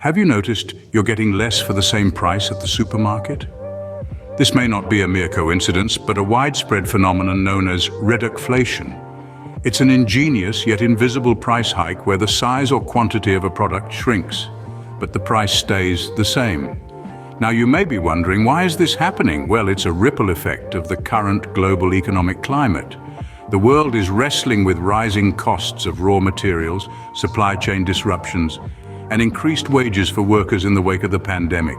Have you noticed you're getting less for the same price at the supermarket? This may not be a mere coincidence, but a widespread phenomenon known as reducflation. It's an ingenious yet invisible price hike where the size or quantity of a product shrinks, but the price stays the same. Now you may be wondering, why is this happening? Well, it's a ripple effect of the current global economic climate. The world is wrestling with rising costs of raw materials, supply chain disruptions, and increased wages for workers in the wake of the pandemic.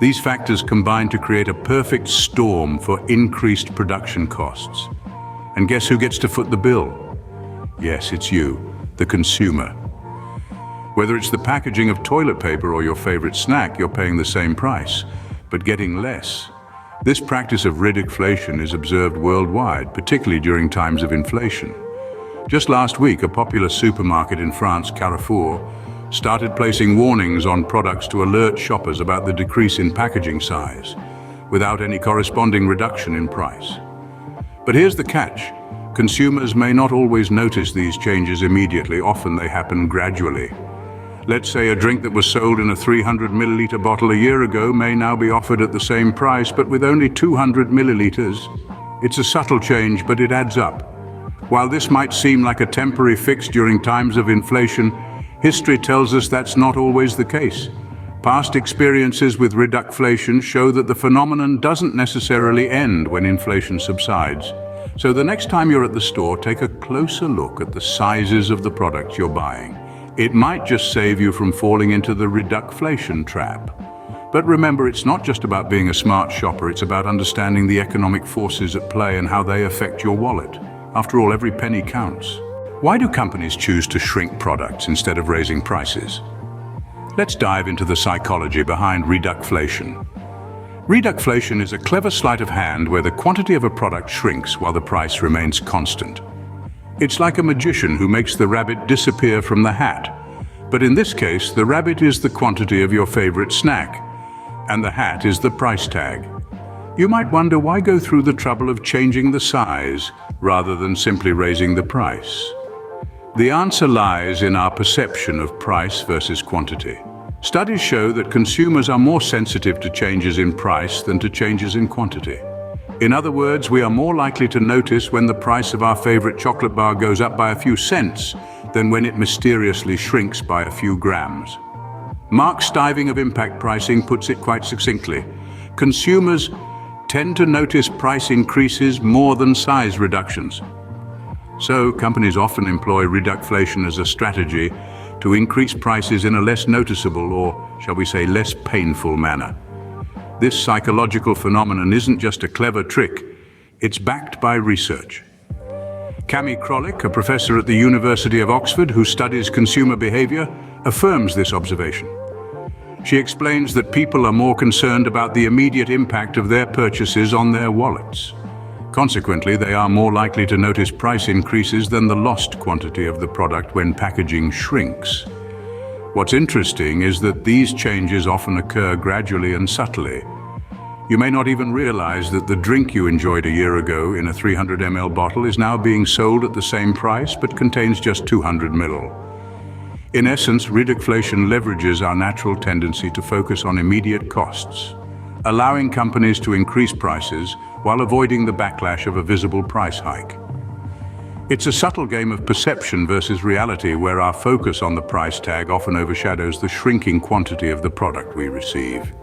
These factors combine to create a perfect storm for increased production costs. And guess who gets to foot the bill? Yes, it's you, the consumer. Whether it's the packaging of toilet paper or your favorite snack, you're paying the same price, but getting less. This practice of reducflation is observed worldwide, particularly during times of inflation. Just last week, a popular supermarket in France, Carrefour, started placing warnings on products to alert shoppers about the decrease in packaging size, without any corresponding reduction in price. But here's the catch. Consumers may not always notice these changes immediately. Often they happen gradually. Let's say a drink that was sold in a 300 milliliter bottle a year ago may now be offered at the same price, but with only 200 milliliters. It's a subtle change, but it adds up. While this might seem like a temporary fix during times of inflation, history tells us that's not always the case. Past experiences with reducflation show that the phenomenon doesn't necessarily end when inflation subsides. So the next time you're at the store, take a closer look at the sizes of the products you're buying. It might just save you from falling into the reducflation trap. But remember, it's not just about being a smart shopper, it's about understanding the economic forces at play and how they affect your wallet. After all, every penny counts. Why do companies choose to shrink products instead of raising prices? Let's dive into the psychology behind reducflation. Reducflation is a clever sleight of hand where the quantity of a product shrinks while the price remains constant. It's like a magician who makes the rabbit disappear from the hat. But in this case, the rabbit is the quantity of your favorite snack, and the hat is the price tag. You might wonder, why go through the trouble of changing the size rather than simply raising the price? The answer lies in our perception of price versus quantity. Studies show that consumers are more sensitive to changes in price than to changes in quantity. In other words, we are more likely to notice when the price of our favorite chocolate bar goes up by a few cents than when it mysteriously shrinks by a few grams. Mark Stiving of Impact Pricing puts it quite succinctly. Consumers tend to notice price increases more than size reductions. So, companies often employ reducflation as a strategy to increase prices in a less noticeable, or shall we say, less painful manner. This psychological phenomenon isn't just a clever trick, it's backed by research. Cami Krolik, a professor at the University of Oxford who studies consumer behavior, affirms this observation. She explains that people are more concerned about the immediate impact of their purchases on their wallets. Consequently, they are more likely to notice price increases than the lost quantity of the product when packaging shrinks. What's interesting is that these changes often occur gradually and subtly. You may not even realize that the drink you enjoyed a year ago in a 300 ml bottle is now being sold at the same price but contains just 200 ml. In essence, reducflation leverages our natural tendency to focus on immediate costs, allowing companies to increase prices while avoiding the backlash of a visible price hike. It's a subtle game of perception versus reality, where our focus on the price tag often overshadows the shrinking quantity of the product we receive.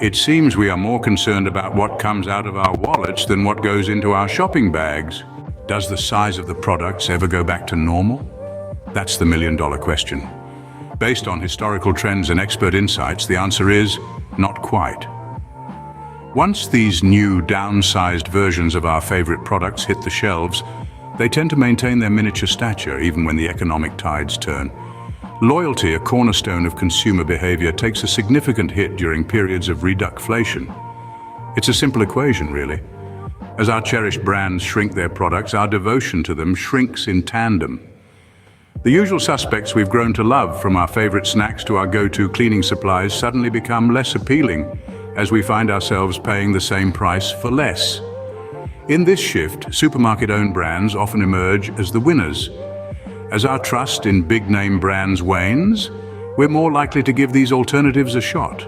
It seems we are more concerned about what comes out of our wallets than what goes into our shopping bags. Does the size of the products ever go back to normal? That's the million-dollar question. Based on historical trends and expert insights, the answer is not quite. Once these new, downsized versions of our favorite products hit the shelves, they tend to maintain their miniature stature even when the economic tides turn. Loyalty, a cornerstone of consumer behavior, takes a significant hit during periods of reducflation. It's a simple equation, really. As our cherished brands shrink their products, our devotion to them shrinks in tandem. The usual suspects we've grown to love, from our favorite snacks to our go-to cleaning supplies, suddenly become less appealing as we find ourselves paying the same price for less. In this shift, supermarket-owned brands often emerge as the winners. As our trust in big-name brands wanes, we're more likely to give these alternatives a shot.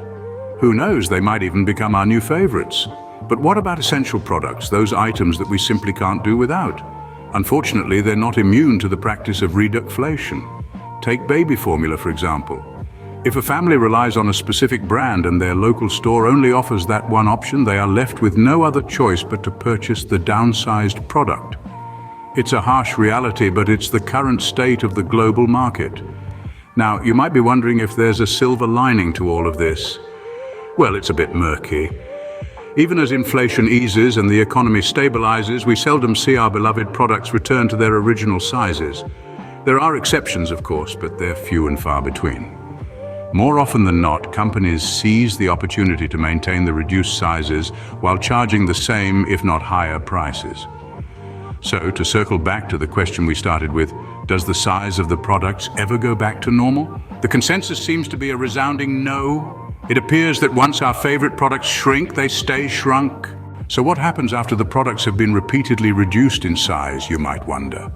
Who knows, they might even become our new favorites. But what about essential products, those items that we simply can't do without? Unfortunately, they're not immune to the practice of reducflation. Take baby formula, for example. If a family relies on a specific brand and their local store only offers that one option, they are left with no other choice but to purchase the downsized product. It's a harsh reality, but it's the current state of the global market. Now, you might be wondering if there's a silver lining to all of this. Well, it's a bit murky. Even as inflation eases and the economy stabilizes, we seldom see our beloved products return to their original sizes. There are exceptions, of course, but they're few and far between. More often than not, companies seize the opportunity to maintain the reduced sizes while charging the same, if not higher, prices. So, to circle back to the question we started with, does the size of the products ever go back to normal? The consensus seems to be a resounding no. It appears that once our favorite products shrink, they stay shrunk. So what happens after the products have been repeatedly reduced in size, you might wonder?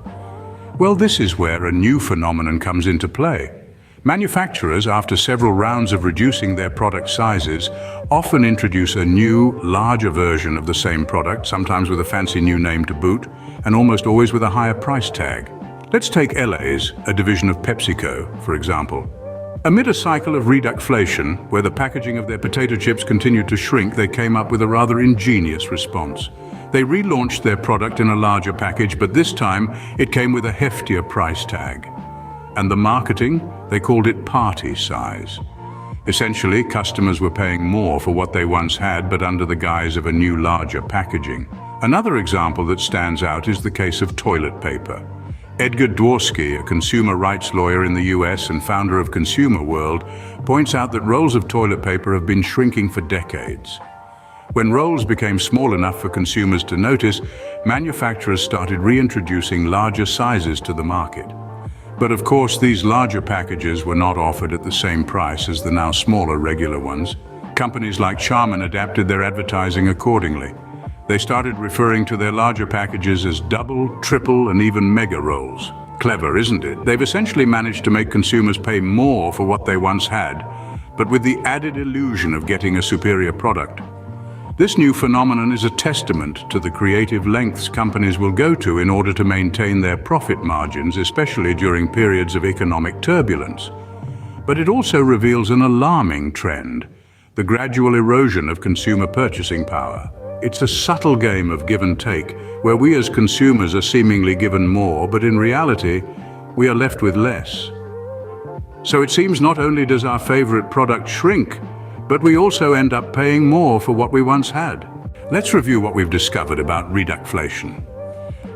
Well, this is where a new phenomenon comes into play. Manufacturers, after several rounds of reducing their product sizes, often introduce a new, larger version of the same product, sometimes with a fancy new name to boot, and almost always with a higher price tag. Let's take LA's, a division of PepsiCo, for example. Amid a cycle of reducflation, where the packaging of their potato chips continued to shrink, they came up with a rather ingenious response. They relaunched their product in a larger package, but this time it came with a heftier price tag. And the marketing, they called it party size. Essentially, customers were paying more for what they once had, but under the guise of a new, larger packaging. Another example that stands out is the case of toilet paper. Edgar Dworsky, a consumer rights lawyer in the US and founder of Consumer World, points out that rolls of toilet paper have been shrinking for decades. When rolls became small enough for consumers to notice, manufacturers started reintroducing larger sizes to the market. But of course, these larger packages were not offered at the same price as the now smaller regular ones. Companies like Charmin adapted their advertising accordingly. They started referring to their larger packages as double, triple, and even mega rolls. Clever, isn't it? They've essentially managed to make consumers pay more for what they once had, but with the added illusion of getting a superior product. This new phenomenon is a testament to the creative lengths companies will go to in order to maintain their profit margins, especially during periods of economic turbulence. But it also reveals an alarming trend: the gradual erosion of consumer purchasing power. It's a subtle game of give and take, where we as consumers are seemingly given more, but in reality, we are left with less. So it seems not only does our favorite product shrink, but we also end up paying more for what we once had. Let's review what we've discovered about reducflation.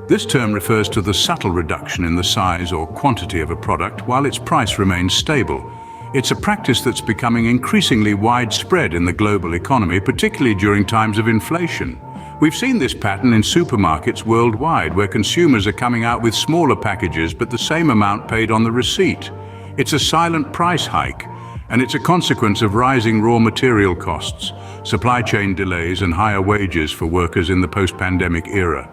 This term refers to the subtle reduction in the size or quantity of a product while its price remains stable. It's a practice that's becoming increasingly widespread in the global economy, particularly during times of inflation. We've seen this pattern in supermarkets worldwide, where consumers are coming out with smaller packages but the same amount paid on the receipt. It's a silent price hike, and it's a consequence of rising raw material costs, supply chain delays, and higher wages for workers in the post-pandemic era.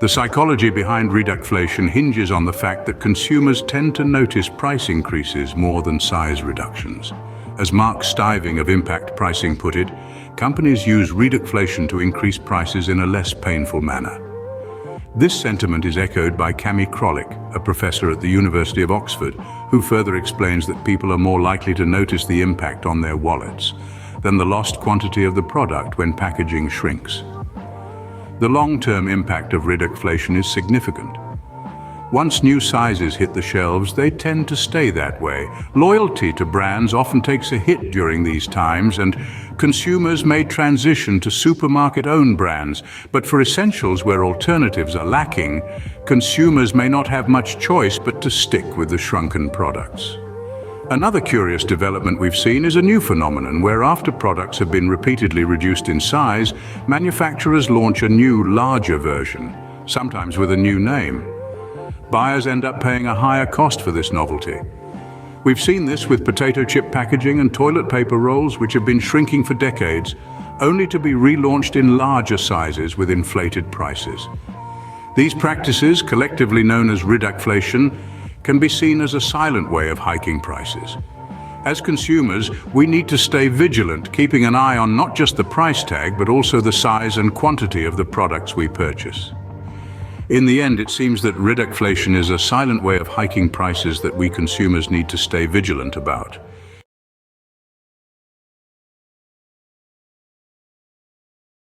The psychology behind reducflation hinges on the fact that consumers tend to notice price increases more than size reductions. As Mark Stiving of Impact Pricing put it, companies use reducflation to increase prices in a less painful manner. This sentiment is echoed by Cami Krolik, a professor at the University of Oxford, who further explains that people are more likely to notice the impact on their wallets than the lost quantity of the product when packaging shrinks. The long-term impact of reducflation is significant. Once new sizes hit the shelves, they tend to stay that way. Loyalty to brands often takes a hit during these times, and consumers may transition to supermarket-owned brands. But for essentials where alternatives are lacking, consumers may not have much choice but to stick with the shrunken products. Another curious development we've seen is a new phenomenon where, after products have been repeatedly reduced in size, manufacturers launch a new, larger version, sometimes with a new name. Buyers end up paying a higher cost for this novelty. We've seen this with potato chip packaging and toilet paper rolls, which have been shrinking for decades, only to be relaunched in larger sizes with inflated prices. These practices, collectively known as reducflation, can be seen as a silent way of hiking prices. As consumers, we need to stay vigilant, keeping an eye on not just the price tag, but also the size and quantity of the products we purchase. In the end, it seems that reducflation is a silent way of hiking prices that we consumers need to stay vigilant about.